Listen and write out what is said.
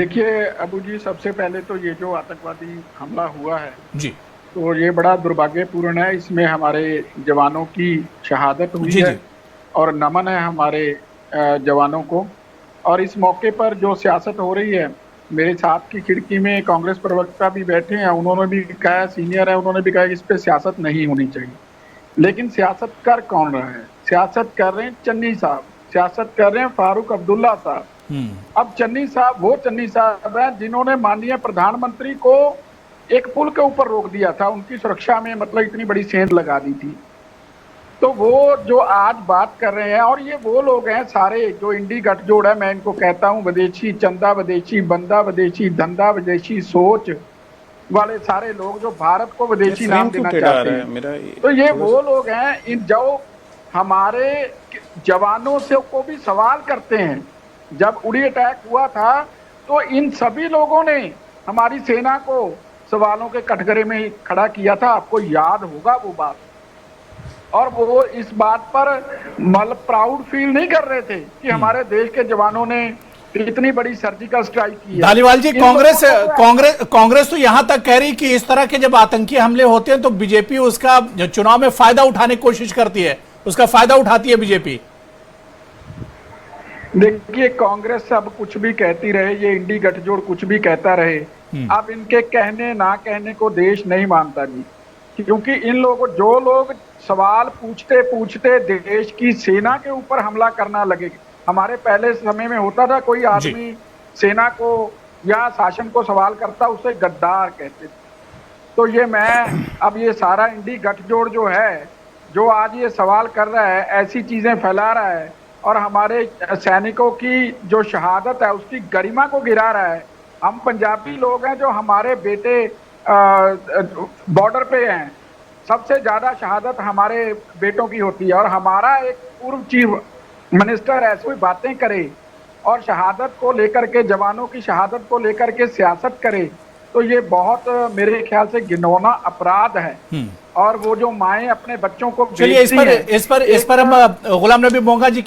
देखिए अबू जी, सबसे पहले तो ये जो आतंकवादी हमला हुआ है जी तो ये बड़ा दुर्भाग्यपूर्ण है। इसमें हमारे जवानों की शहादत हुई जी है जी। और नमन है हमारे जवानों को। और इस मौके पर जो सियासत हो रही है, मेरे साथ की खिड़की में कांग्रेस प्रवक्ता भी बैठे हैं, उन्होंने भी कहा, सीनियर है, उन्होंने भी कहा कि इस पे सियासत नहीं होनी चाहिए। लेकिन सियासत कर कौन रहा है? सियासत कर रहे हैं चन्नी साहब, सियासत कर रहे हैं फारूक अब्दुल्ला साहब। अब चन्नी साहब वो चन्नी साहब हैं जिन्होंने माननीय प्रधानमंत्री को एक पुल के ऊपर रोक दिया था, उनकी सुरक्षा में मतलब इतनी बड़ी सेंध लगा दी थी। तो वो जो आज बात कर रहे हैं, और ये वो लोग हैं सारे जो इंडी गठजोड़ है, मैं इनको कहता हूं विदेशी चंदा विदेशी, बंदा विदेशी, धंधा विदेशी, सोच वाले सारे लोग जो भारत को ये विदेशी फ्रेम नाम क्यों देना टेढ़ा आ चाहते रहा है हैं। मेरा तो ये थोड़ा वो सा। लोग हैं इन जो हमारे जवानों से को भी सवाल करते हैं। जब उड़ी अटैक हुआ था तो इन सभी लोगों ने हमारी सेना को सवालों के कटघरे में खड़ा किया था, आपको याद होगा वो बात। और वो इस बात पर मतलब प्राउड फील नहीं कर रहे थे कि हमारे देश के जवानों ने इतनी बड़ी सर्जिकल स्ट्राइक की है। धालीवाल जी, इन कांग्रेस लोगों को कांग्रेस कांग्रेस तो यहां तक कह रही कि इस तरह के जब आतंकी हमले होते हैं तो बीजेपी उसका चुनाव में फायदा उठाने की कोशिश करती है, उसका फायदा उठाती है बीजेपी। देखिए, कांग्रेस अब कुछ भी कहती रहे, ये इंडी गठजोड़ कुछ भी कहता रहे, अब इनके कहने ना कहने को देश नहीं मानता जी। क्योंकि इन लोगों जो लोग सवाल पूछते पूछते देश की सेना के ऊपर हमला करना लगे। हमारे पहले समय में होता था, कोई आदमी सेना को या शासन को सवाल करता, उसे गद्दार कहते थे। तो ये मैं अब ये सारा इंडी गठजोड़ जो है, जो आज ये सवाल कर रहा है, ऐसी चीजें फैला रहा है और हमारे सैनिकों की जो शहादत है उसकी गरिमा को गिरा रहा है। हम पंजाबी लोग हैं जो हमारे बेटे बॉर्डर पे हैं, सबसे ज्यादा शहादत हमारे बेटों की होती है। और हमारा एक पूर्व चीफ मिनिस्टर ऐसी बातें करे और शहादत को लेकर के, जवानों की शहादत को लेकर के सियासत करे, तो ये बहुत मेरे ख्याल से घिनौना अपराध है। और वो जो माएं अपने बच्चों को चलिए इस पर हम गुलाम नबी मोंगा जी